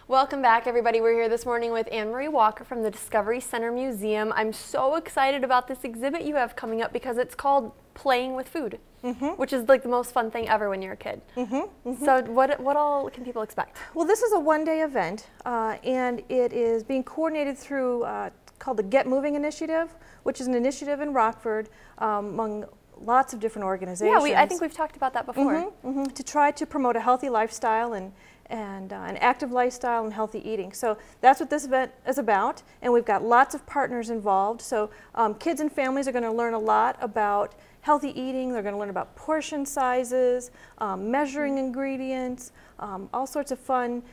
Welcome back, everybody. We're here this morning with Anne-Marie Walker from the Discovery Center Museum. I'm so excited about this exhibit you have coming up because it's called Playing with Food, which is like the most fun thing ever when you're a kid. So what all can people expect? Well, this is a one-day event, and it is being coordinated through called the Get Moving Initiative, which is an initiative in Rockford among lots of different organizations. Yeah, I think we've talked about that before. To try to promote a healthy lifestyle and an active lifestyle and healthy eating. So that's what this event is about, and we've got lots of partners involved. So kids and families are going to learn a lot about healthy eating. They're going to learn about portion sizes, measuring ingredients, all sorts of fun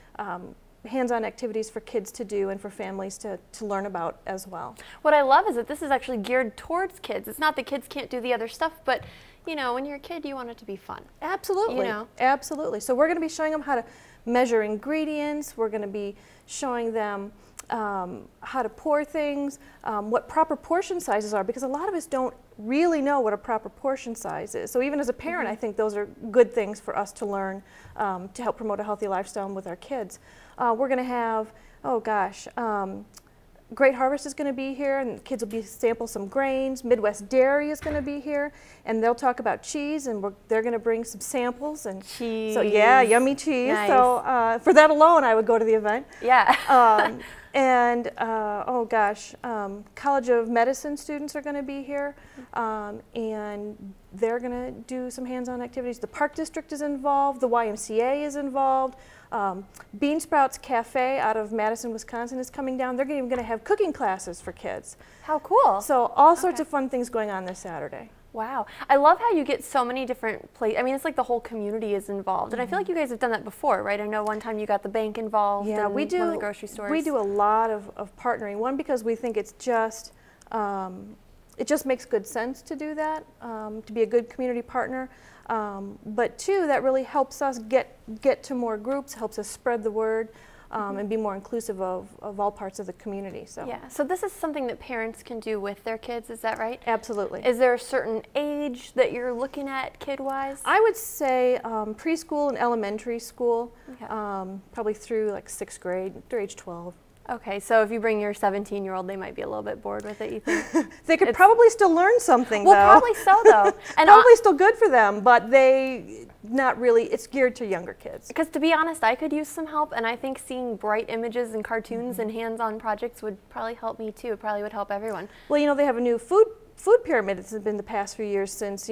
hands-on activities for kids to do and for families to learn about as well. What I love is that this is actually geared towards kids. It's not that kids can't do the other stuff, but you know, when you're a kid, you want it to be fun. Absolutely, you know? Absolutely. So we're going to be showing them how to measure ingredients. We're going to be showing them how to pour things, what proper portion sizes are, because a lot of us don't really know what a proper portion size is. So even as a parent, I think those are good things for us to learn to help promote a healthy lifestyle with our kids. We're going to have, Great Harvest is going to be here, and kids will sample some grains. Midwest Dairy is going to be here, and they'll talk about cheese, and they're going to bring some samples and cheese. So yeah, yummy cheese. Nice. So for that alone, I would go to the event. Yeah. College of Medicine students are going to be here, and they're going to do some hands-on activities. The Park District is involved. The YMCA is involved. Bean Sprouts Cafe out of Madison, Wisconsin is coming down. They're even going to have cooking classes for kids. How cool. So all sorts of fun things going on this Saturday. Wow. I love how you get so many different places. I mean, it's like the whole community is involved. And I feel like you guys have done that before, right? I know one time you got the bank involved. Yeah, we do. One of the grocery stores. We do a lot of partnering. One, because we think it's just, it just makes good sense to do that, to be a good community partner. But two, that really helps us get to more groups, helps us spread the word, and be more inclusive of all parts of the community. So yeah, so this is something that parents can do with their kids, is that right? Absolutely. Is there a certain age that you're looking at kid-wise? I would say preschool and elementary school, probably through like 6th grade, through age 12. Okay, so if you bring your 17-year-old, they might be a little bit bored with it, you think? They could probably still learn something, though. Well, probably so, though. And probably still good for them, but not really, it's geared to younger kids. Because to be honest, I could use some help, and I think seeing bright images and cartoons and hands-on projects would probably help me, too. It probably would help everyone. Well, you know, they have a new food pyramid that's been the past few years since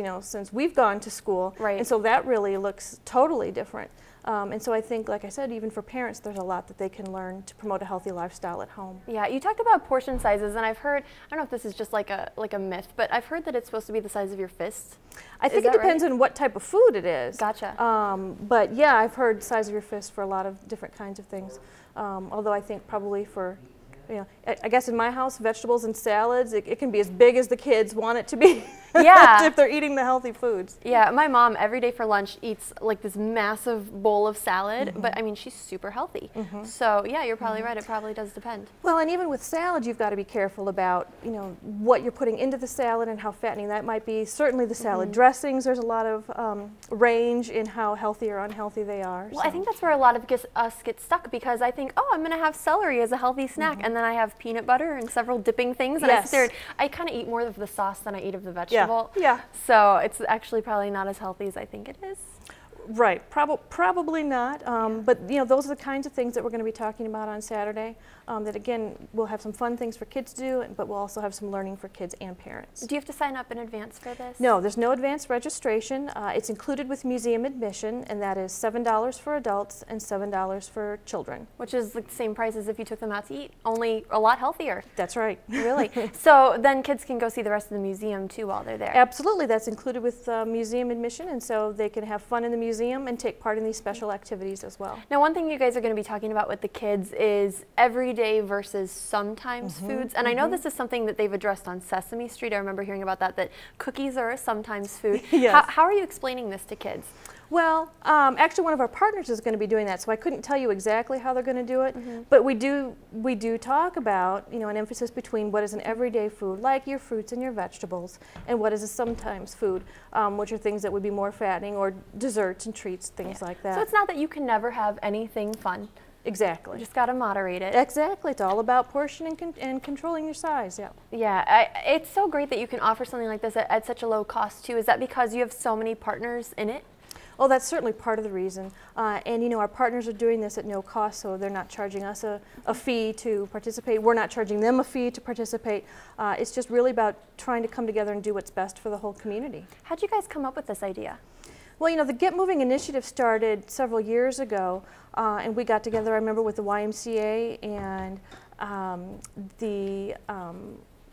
we've gone to school. Right. And so that really looks totally different. And so I think, like I said, even for parents, there's a lot that they can learn to promote a healthy lifestyle at home. Yeah, you talked about portion sizes, and I've heard, I don't know if this is just like a myth, but I've heard that it's supposed to be the size of your fist. I think it depends on what type of food it is. Gotcha. But yeah, I've heard size of your fist for a lot of different kinds of things. Although I think probably for, I guess in my house, vegetables and salads, it can be as big as the kids want it to be. Yeah. If they're eating the healthy foods. Yeah, my mom every day for lunch eats like this massive bowl of salad, but I mean, she's super healthy. So yeah, you're probably right, it probably does depend. Well, and even with salad, you've got to be careful about, what you're putting into the salad and how fattening that might be. Certainly the salad dressings, there's a lot of range in how healthy or unhealthy they are. Well, I think that's where a lot of us get stuck, because I think, oh, I'm going to have celery as a healthy snack, and then I have peanut butter and several dipping things, and I kind of eat more of the sauce than I eat of the vegetable. Yeah. So it's actually probably not as healthy as I think it is. Right, probably not, but those are the kinds of things that we're going to be talking about on Saturday, that again, we'll have some fun things for kids to do, but we'll also have some learning for kids and parents. Do you have to sign up in advance for this? No, there's no advanced registration. It's included with museum admission, and that is $7 for adults and $7 for children. Which is like the same price as if you took them out to eat, only a lot healthier. That's right. Really? So then kids can go see the rest of the museum too while they're there? Absolutely, that's included with museum admission, and so they can have fun in the museum and take part in these special activities as well. Now, one thing you guys are going to be talking about with the kids is everyday versus sometimes foods. And I know this is something that they've addressed on Sesame Street. I remember hearing about that cookies are a sometimes food. Yes. How are you explaining this to kids? Well, actually one of our partners is going to be doing that, so I couldn't tell you exactly how they're going to do it, but we do talk about, an emphasis between what is an everyday food, like your fruits and your vegetables, and what is a sometimes food, which are things that would be more fattening, or desserts and treats, things like that. So it's not that you can never have anything fun. Exactly. You just got to moderate it. Exactly. It's all about portion and controlling your size. Yeah. Yeah, it's so great that you can offer something like this at such a low cost too. Is that because you have so many partners in it? Oh, that's certainly part of the reason. And you know, our partners are doing this at no cost, so they're not charging us a fee to participate. We're not charging them a fee to participate. It's just really about trying to come together and do what's best for the whole community. How'd you guys come up with this idea? Well, you know, the Get Moving initiative started several years ago, and we got together, I remember, with the YMCA and the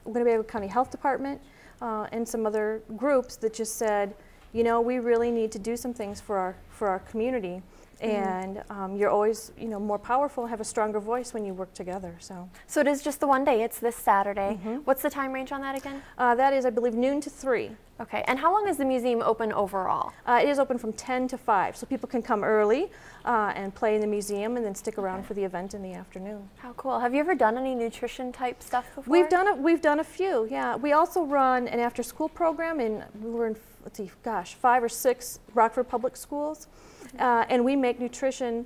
Winnebago County Health Department and some other groups that just said, you know, we really need to do some things for our community, and you're always, you know, more powerful, have a stronger voice when you work together. So it is just the one day. It's this Saturday. What's the time range on that again? That is, I believe, noon to 3. Okay, and how long is the museum open overall? It is open from 10 to 5, so people can come early and play in the museum and then stick around for the event in the afternoon. How cool. Have you ever done any nutrition type stuff before? We've done a few, yeah. We also run an after-school program we were in, let's see, gosh, 5 or 6 Rockford public schools, and we make nutrition,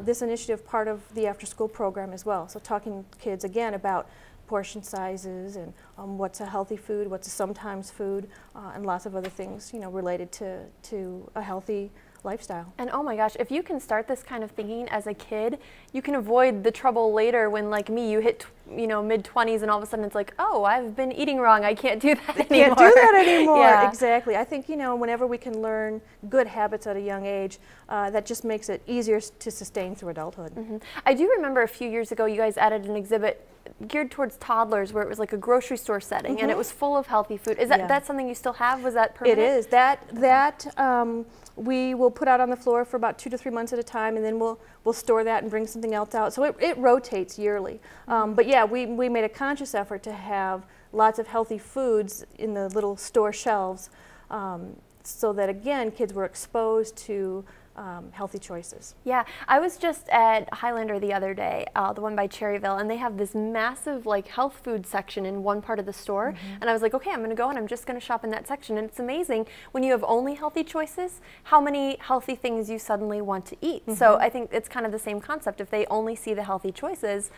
this initiative, part of the after-school program as well. So talking to kids, again, about portion sizes and what's a healthy food, what's a sometimes food, and lots of other things, you know, related to a healthy lifestyle. And oh my gosh, if you can start this kind of thinking as a kid, you can avoid the trouble later when, like me, you hit mid-20s and all of a sudden it's like, oh, I've been eating wrong, I can't do that anymore. Can't do that anymore. Yeah. Exactly. I think, you know, whenever we can learn good habits at a young age, that just makes it easier to sustain through adulthood. I do remember a few years ago you guys added an exhibit geared towards toddlers where it was like a grocery store setting and it was full of healthy food. Is that something you still have? Was that permanent? It is. That we will put out on the floor for about 2 to 3 months at a time, and then we'll store that and bring something else out. So it rotates yearly. But yeah, we made a conscious effort to have lots of healthy foods in the little store shelves, so that again kids were exposed to healthy choices. Yeah, I was just at Highlander the other day, the one by Cherryville, and they have this massive like health food section in one part of the store, and I was like, okay, I'm gonna go and I'm just gonna shop in that section, and it's amazing when you have only healthy choices, how many healthy things you suddenly want to eat. So I think it's kind of the same concept. If they only see the healthy choices,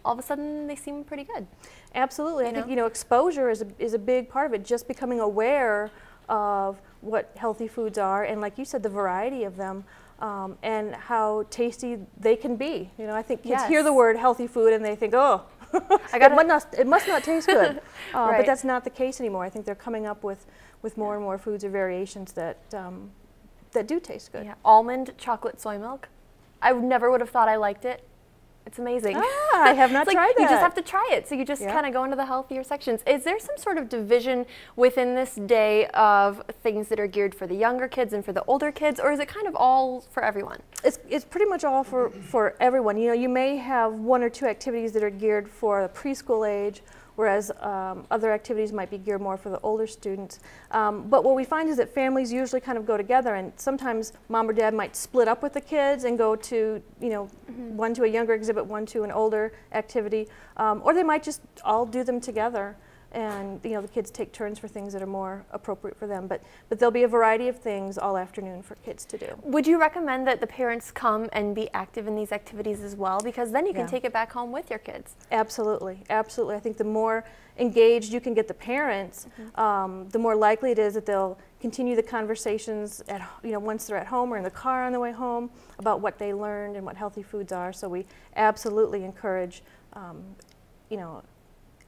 all of a sudden they seem pretty good. Absolutely. I think, you know, exposure is a big part of it, just becoming aware of what healthy foods are, and like you said, the variety of them, and how tasty they can be. You know, I think kids hear the word healthy food and they think, oh, it must not taste good. Right. But that's not the case anymore. I think they're coming up with more and more foods or variations that that do taste good. Yeah. Almond chocolate soy milk. I never would have thought I liked it. It's amazing. Ah, I have not tried that. You just have to try it. So you just kind of go into the healthier sections. Is there some sort of division within this day of things that are geared for the younger kids and for the older kids, or is it kind of all for everyone? It's pretty much all for everyone. You know, you may have 1 or 2 activities that are geared for the preschool age, whereas other activities might be geared more for the older students. But what we find is that families usually kind of go together, and sometimes mom or dad might split up with the kids and go to, you know, one to a younger exhibit, one to an older activity, or they might just all do them together, and you know, the kids take turns for things that are more appropriate for them. But there'll be a variety of things all afternoon for kids to do. Would you recommend that the parents come and be active in these activities as well? Because then you can take it back home with your kids. Absolutely, absolutely. I think the more engaged you can get the parents, the more likely it is that they'll continue the conversations once they're at home or in the car on the way home about what they learned and what healthy foods are. So we absolutely encourage,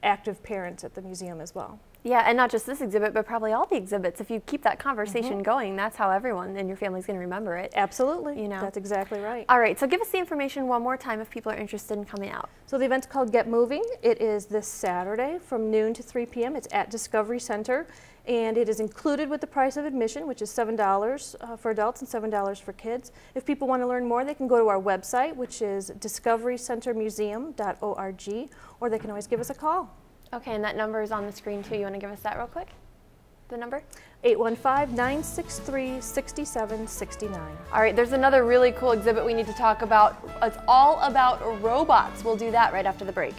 active parents at the museum as well. Yeah, and not just this exhibit, but probably all the exhibits. If you keep that conversation going, that's how everyone in your family is going to remember it. Absolutely. You know? That's exactly right. All right, so give us the information one more time if people are interested in coming out. So the event's called Get Moving. It is this Saturday from noon to 3 p.m. It's at Discovery Center, and it is included with the price of admission, which is $7 for adults and $7 for kids. If people want to learn more, they can go to our website, which is discoverycentermuseum.org, or they can always give us a call. Okay, and that number is on the screen too. You want to give us that real quick? The number? 815-963-6769. All right, there's another really cool exhibit we need to talk about. It's all about robots. We'll do that right after the break.